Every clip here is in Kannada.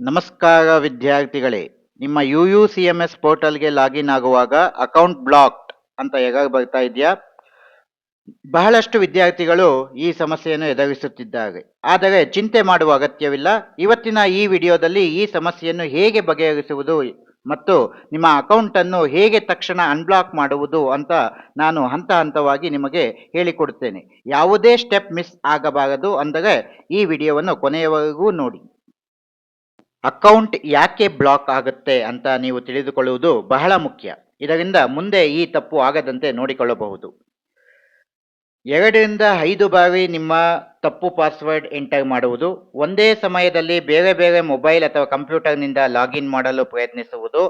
ನಮಸ್ಕಾರ ವಿದ್ಯಾರ್ಥಿಗಳೇ, ನಿಮ್ಮ UUCMS ಪೋರ್ಟಲ್ಗೆ ಲಾಗಿನ್ ಆಗುವಾಗ ಅಕೌಂಟ್ ಬ್ಲಾಕ್ಡ್ ಅಂತ ಎರರ್ ಬರ್ತಾ ಇದೆಯಾ? ಬಹಳಷ್ಟು ವಿದ್ಯಾರ್ಥಿಗಳು ಈ ಸಮಸ್ಯೆಯನ್ನು ಎದುರಿಸುತ್ತಿದ್ದಾರೆ. ಆದರೆ ಚಿಂತೆ ಮಾಡುವ ಅಗತ್ಯವಿಲ್ಲ. ಇವತ್ತಿನ ಈ ವಿಡಿಯೋದಲ್ಲಿ ಈ ಸಮಸ್ಯೆಯನ್ನು ಹೇಗೆ ಬಗೆಹರಿಸುವುದು ಮತ್ತು ನಿಮ್ಮ ಅಕೌಂಟನ್ನು ಹೇಗೆ ತಕ್ಷಣ ಅನ್ಬ್ಲಾಕ್ ಮಾಡುವುದು ಅಂತ ನಾನು ಹಂತ ಹಂತವಾಗಿ ನಿಮಗೆ ಹೇಳಿಕೊಡುತ್ತೇನೆ. ಯಾವುದೇ ಸ್ಟೆಪ್ ಮಿಸ್ ಆಗಬಾರದು, ಅಂದರೆ ಈ ವಿಡಿಯೋವನ್ನು ಕೊನೆಯವರೆಗೂ ನೋಡಿ. ಅಕೌಂಟ್ ಯಾಕೆ ಬ್ಲಾಕ್ ಆಗುತ್ತೆ ಅಂತ ನೀವು ತಿಳಿದುಕೊಳ್ಳುವುದು ಬಹಳ ಮುಖ್ಯ. ಇದರಿಂದ ಮುಂದೆ ಈ ತಪ್ಪು ಆಗದಂತೆ ನೋಡಿಕೊಳ್ಳಬಹುದು. 2ರಿಂದ 5 ಬಾರಿ ನಿಮ್ಮ ತಪ್ಪು ಪಾಸ್ವರ್ಡ್ ಎಂಟರ್ ಮಾಡುವುದು, ಒಂದೇ ಸಮಯದಲ್ಲಿ ಬೇರೆ ಬೇರೆ ಮೊಬೈಲ್ ಅಥವಾ ಕಂಪ್ಯೂಟರ್ನಿಂದ ಲಾಗಿನ್ ಮಾಡಲು ಪ್ರಯತ್ನಿಸುವುದು,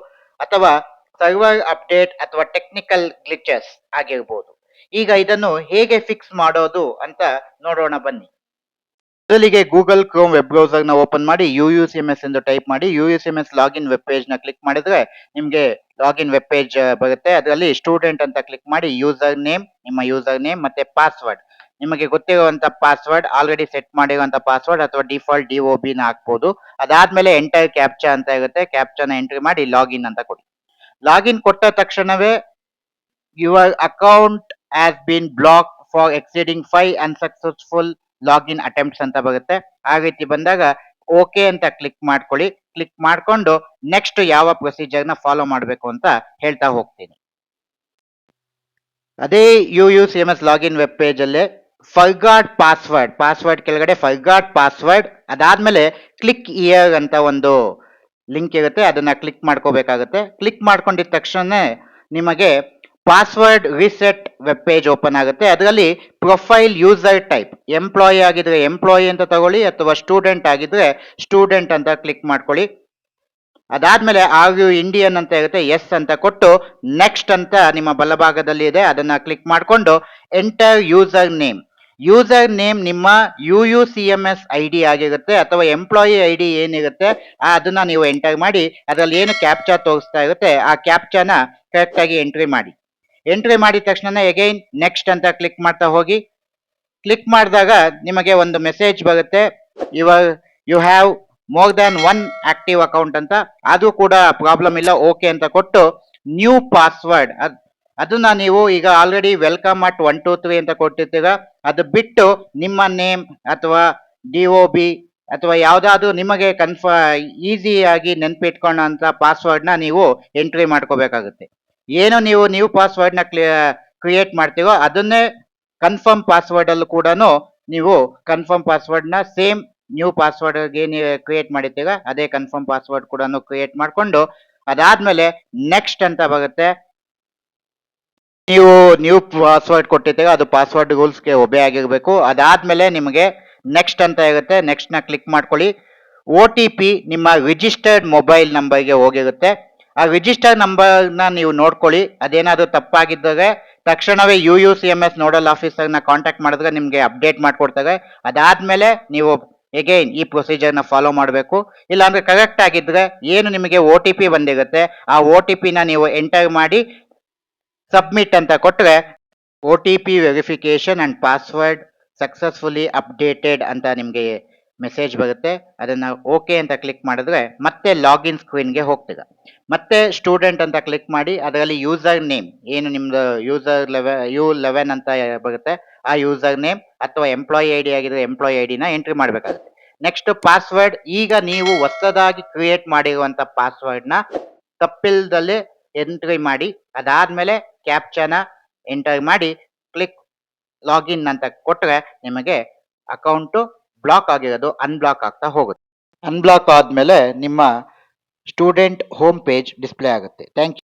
ಅಥವಾ ಸರ್ವರ್ ಅಪ್ಡೇಟ್ ಅಥವಾ ಟೆಕ್ನಿಕಲ್ ಗ್ಲಿಚಸ್ ಆಗಿರ್ಬೋದು. ಈಗ ಇದನ್ನು ಹೇಗೆ ಫಿಕ್ಸ್ ಮಾಡೋದು ಅಂತ ನೋಡೋಣ ಬನ್ನಿ. ಮೊದಲಿಗೆ ಗೂಗಲ್ ಕ್ರೋಮ್ ವೆಬ್ ಬ್ರೌಸರ್ ನ ಓಪನ್ ಮಾಡಿ UUCMS ಎಂದು ಟೈಪ್ ಮಾಡಿ UUCMS ಲಾಗಿನ್ ವೆಬ್ ಪೇಜ್ ನ ಕ್ಲಿಕ್ ಮಾಡಿದ್ರೆ ನಿಮಗೆ ಲಾಗಿನ್ ವೆಬ್ ಪೇಜ್ ಬರುತ್ತೆ. ಅದರಲ್ಲಿ ಸ್ಟೂಡೆಂಟ್ ಅಂತ ಕ್ಲಿಕ್ ಮಾಡಿ ಯೂಸರ್ ನೇಮ್, ನಿಮ್ಮ ಯೂಸರ್ ನೇಮ್ ಮತ್ತೆ ಪಾಸ್ವರ್ಡ್, ನಿಮಗೆ ಗೊತ್ತಿರುವಂತ ಪಾಸ್ವರ್ಡ್, ಆಲ್ರೆಡಿ ಸೆಟ್ ಮಾಡಿರುವಂತ ಪಾಸ್ವರ್ಡ್ ಅಥವಾ ಡಿಫಾಲ್ಟ್ DOB ನ ಹಾಕ್ಬೋದು. ಅದಾದ್ಮೇಲೆ ಎಂಟರ್ ಕ್ಯಾಪ್ಚಾ ಅಂತ ಇರುತ್ತೆ, ಕ್ಯಾಪ್ಚಾನ ಎಂಟ್ರಿ ಮಾಡಿ ಲಾಗಿನ್ ಅಂತ ಕೊಡಿ. ಲಾಗಿನ್ ಕೊಟ್ಟ ತಕ್ಷಣವೇ your account has been block for exceeding 5 unsuccessful login attempts ಅಂತ ಬರುತ್ತೆ. ಆ ರೀತಿ ಬಂದಾಗ ಓಕೆ ಅಂತ ಕ್ಲಿಕ್ ಮಾಡ್ಕೊಳ್ಳಿ. ಕ್ಲಿಕ್ ಮಾಡ್ಕೊಂಡು ನೆಕ್ಸ್ಟ್ ಯಾವ ಪ್ರೊಸೀಜರ್ ನ ಫಾಲೋ ಮಾಡಬೇಕು ಅಂತ ಹೇಳ್ತಾ ಹೋಗ್ತೀನಿ. ಅದೇ UUCMS ಲಾಗಿನ್ ವೆಬ್ ಪೇಜ್ ಅಲ್ಲೇ ಫರ್ಗಾಟ್ ಪಾಸ್ವರ್ಡ್ ಕೆಳಗಡೆ ಫರ್ಗಾಟ್ ಪಾಸ್ವರ್ಡ್, ಅದಾದ್ಮೇಲೆ ಕ್ಲಿಕ್ ಇಯರ್ ಅಂತ ಒಂದು ಲಿಂಕ್ ಇರುತ್ತೆ, ಅದನ್ನ ಕ್ಲಿಕ್ ಮಾಡ್ಕೋಬೇಕಾಗುತ್ತೆ. ಕ್ಲಿಕ್ ಮಾಡ್ಕೊಂಡಿದ ತಕ್ಷಣ ನಿಮಗೆ password reset web page open ಆಗುತ್ತೆ. ಅದರಲ್ಲಿ ಪ್ರೊಫೈಲ್ ಯೂಸರ್ ಟೈಪ್, ಎಂಪ್ಲಾಯಿ ಆಗಿದ್ರೆ ಎಂಪ್ಲಾಯಿ ಅಂತ ತಗೊಳ್ಳಿ, ಅಥವಾ ಸ್ಟೂಡೆಂಟ್ ಆಗಿದ್ರೆ ಸ್ಟೂಡೆಂಟ್ ಅಂತ ಕ್ಲಿಕ್ ಮಾಡ್ಕೊಳ್ಳಿ. ಅದಾದ್ಮೇಲೆ ಆರ್ ಯು ಇಂಡಿಯನ್ ಅಂತ ಇರುತ್ತೆ, ಎಸ್ ಅಂತ ಕೊಟ್ಟು ನೆಕ್ಸ್ಟ್ ಅಂತ ನಿಮ್ಮ ಬಲಭಾಗದಲ್ಲಿ ಇದೆ, ಅದನ್ನ ಕ್ಲಿಕ್ ಮಾಡಿಕೊಂಡು ಎಂಟರ್ ಯೂಸರ್ ನೇಮ್ ನಿಮ್ಮ UUCMS ID ಆಗಿರುತ್ತೆ, ಅಥವಾ ಎಂಪ್ಲಾಯಿ ID ಏನಿರುತ್ತೆ ಅದನ್ನ ನೀವು ಎಂಟರ್ ಮಾಡಿ. ಅದರಲ್ಲಿ ಏನು ಕ್ಯಾಪ್ಚಾ ತೋರಿಸ್ತಾ ಇರುತ್ತೆ ಆ ಕ್ಯಾಪ್ಚಾನ ಕರೆಕ್ಟ್ ಆಗಿ ಎಂಟ್ರಿ ಮಾಡಿದ ತಕ್ಷಣ ಅಗೈನ್ ನೆಕ್ಸ್ಟ್ ಅಂತ ಕ್ಲಿಕ್ ಮಾಡ್ತಾ ಹೋಗಿ. ಕ್ಲಿಕ್ ಮಾಡಿದಾಗ ನಿಮಗೆ ಒಂದು ಮೆಸೇಜ್ ಬರುತ್ತೆ, you have more than 1 active account ಅಂತ. ಅದು ಕೂಡ ಪ್ರಾಬ್ಲಮ್ ಇಲ್ಲ, ಓಕೆ ಅಂತ ಕೊಟ್ಟು ನ್ಯೂ ಪಾಸ್ವರ್ಡ್, ಅದನ್ನ ನೀವು ಈಗ ಆಲ್ರೆಡಿ ವೆಲ್ಕಮ್ ಅಟ್ 123 ಅಂತ ಕೊಟ್ಟಿರ್ತೀರ, ಅದು ಬಿಟ್ಟು ನಿಮ್ಮ ನೇಮ್ ಅಥವಾ DOB ಅಥವಾ ಯಾವ್ದಾದ್ರು ನಿಮಗೆ ಈಸಿಯಾಗಿ ನೆನ್ಪಿಟ್ಕೊಳ್ಳೋ ಅಂತ ಪಾಸ್ವರ್ಡ್ ನ ನೀವು ಎಂಟ್ರಿ ಮಾಡ್ಕೋಬೇಕಾಗುತ್ತೆ. ಏನು ನೀವು ನ್ಯೂ ಪಾಸ್ವರ್ಡ್ ನ ಕ್ರಿಯೇಟ್ ಮಾಡ್ತೀವೋ ಅದನ್ನೇ ಕನ್ಫರ್ಮ್ ಪಾಸ್ವರ್ಡ್ ಅಲ್ಲೂ ಕೂಡ ನೀವು ಕನ್ಫರ್ಮ್ ಪಾಸ್ವರ್ಡ್ ನ ಸೇಮ್ ನ್ಯೂ ಪಾಸ್ವರ್ಡ್ ಏನು ಕ್ರಿಯೇಟ್ ಮಾಡಿರ್ತೀರ ಅದೇ ಕನ್ಫರ್ಮ್ ಪಾಸ್ವರ್ಡ್ ಕೂಡ ಕ್ರಿಯೇಟ್ ಮಾಡ್ಕೊಂಡು, ಅದಾದ್ಮೇಲೆ ನೆಕ್ಸ್ಟ್ ಅಂತ ಬರುತ್ತೆ. ನೀವು ನ್ಯೂ ಪಾಸ್ವರ್ಡ್ ಕೊಟ್ಟಿರ್ತೀರ, ಅದು ಪಾಸ್ವರ್ಡ್ ರೂಲ್ಸ್ಗೆ ಒಬೆ ಆಗಿರ್ಬೇಕು. ಅದಾದ್ಮೇಲೆ ನಿಮಗೆ ನೆಕ್ಸ್ಟ್ ಅಂತ ಇರುತ್ತೆ, ನೆಕ್ಸ್ಟ್ ನ ಕ್ಲಿಕ್ ಮಾಡ್ಕೊಳ್ಳಿ. OTP ನಿಮ್ಮ ರಿಜಿಸ್ಟರ್ಡ್ ಮೊಬೈಲ್ ನಂಬರ್ಗೆ ಹೋಗಿರುತ್ತೆ. ಆ ರಿಜಿಸ್ಟರ್ ನಂಬರ್ನ ನೀವು ನೋಡ್ಕೊಳ್ಳಿ. ಅದೇನಾದ್ರೂ ತಪ್ಪಾಗಿದ್ದರೆ ತಕ್ಷಣವೇ UUCMS ನೋಡಲ್ ಆಫೀಸರ್ನ ಕಾಂಟ್ಯಾಕ್ಟ್ ಮಾಡಿದ್ರೆ ನಿಮಗೆ ಅಪ್ಡೇಟ್ ಮಾಡ್ಕೊಡ್ತಾರೆ. ಅದಾದ್ಮೇಲೆ ನೀವು ಎಗೈನ್ ಈ ಪ್ರೊಸೀಜರ್ನ ಫಾಲೋ ಮಾಡಬೇಕು. ಇಲ್ಲಾಂದ್ರೆ ಕರೆಕ್ಟ್ ಆಗಿದ್ರೆ ಏನು ನಿಮಗೆ OTP ಬಂದಿರುತ್ತೆ ಆ OTP ನ ನೀವು ಎಂಟರ್ ಮಾಡಿ ಸಬ್ಮಿಟ್ ಅಂತ ಕೊಟ್ಟರೆ OTP verification and password successfully updated ಅಂತ ನಿಮಗೆ ಮೆಸೇಜ್ ಬರುತ್ತೆ. ಅದನ್ನ ಓಕೆ ಅಂತ ಕ್ಲಿಕ್ ಮಾಡಿದ್ರೆ ಮತ್ತೆ ಲಾಗಿನ್ ಸ್ಕ್ರೀನ್ಗೆ ಹೋಗ್ತೀರಾ. ಮತ್ತೆ ಸ್ಟೂಡೆಂಟ್ ಅಂತ ಕ್ಲಿಕ್ ಮಾಡಿ ಅದರಲ್ಲಿ ಯೂಸರ್ ನೇಮ್ ಏನು ನಿಮ್ದು U11 ಅಂತ ಬರುತ್ತೆ, ಆ ಯೂಸರ್ ನೇಮ್ ಅಥವಾ ಎಂಪ್ಲಾಯಿ ID ಆಗಿದ್ರೆ ಎಂಪ್ಲಾಯಿ ID ನ ಎಂಟ್ರಿ ಮಾಡಬೇಕಾಗುತ್ತೆ. ನೆಕ್ಸ್ಟ್ ಪಾಸ್ವರ್ಡ್, ಈಗ ನೀವು ಹೊಸದಾಗಿ ಕ್ರಿಯೇಟ್ ಮಾಡಿರುವಂತ ಪಾಸ್ವರ್ಡ್ ನ ತಪ್ಪಿಲ್ದಲ್ಲೇ ಎಂಟ್ರಿ ಮಾಡಿ. ಅದಾದ್ಮೇಲೆ ಕ್ಯಾಪ್ಚಾನ ಎಂಟರ್ ಮಾಡಿ ಕ್ಲಿಕ್ ಲಾಗಿನ್ ಅಂತ ಕೊಟ್ರೆ ನಿಮಗೆ ಅಕೌಂಟು ಬ್ಲಾಕ್ ಆಗಿರೋದು ಅನ್ಬ್ಲಾಕ್ ಆಗ್ತಾ ಹೋಗುತ್ತೆ. ಅನ್ಬ್ಲಾಕ್ ಆದ್ಮೇಲೆ ನಿಮ್ಮ ಸ್ಟೂಡೆಂಟ್ ಹೋಮ್ ಪೇಜ್ ಡಿಸ್ಪ್ಲೇ ಆಗುತ್ತೆ. Thank you.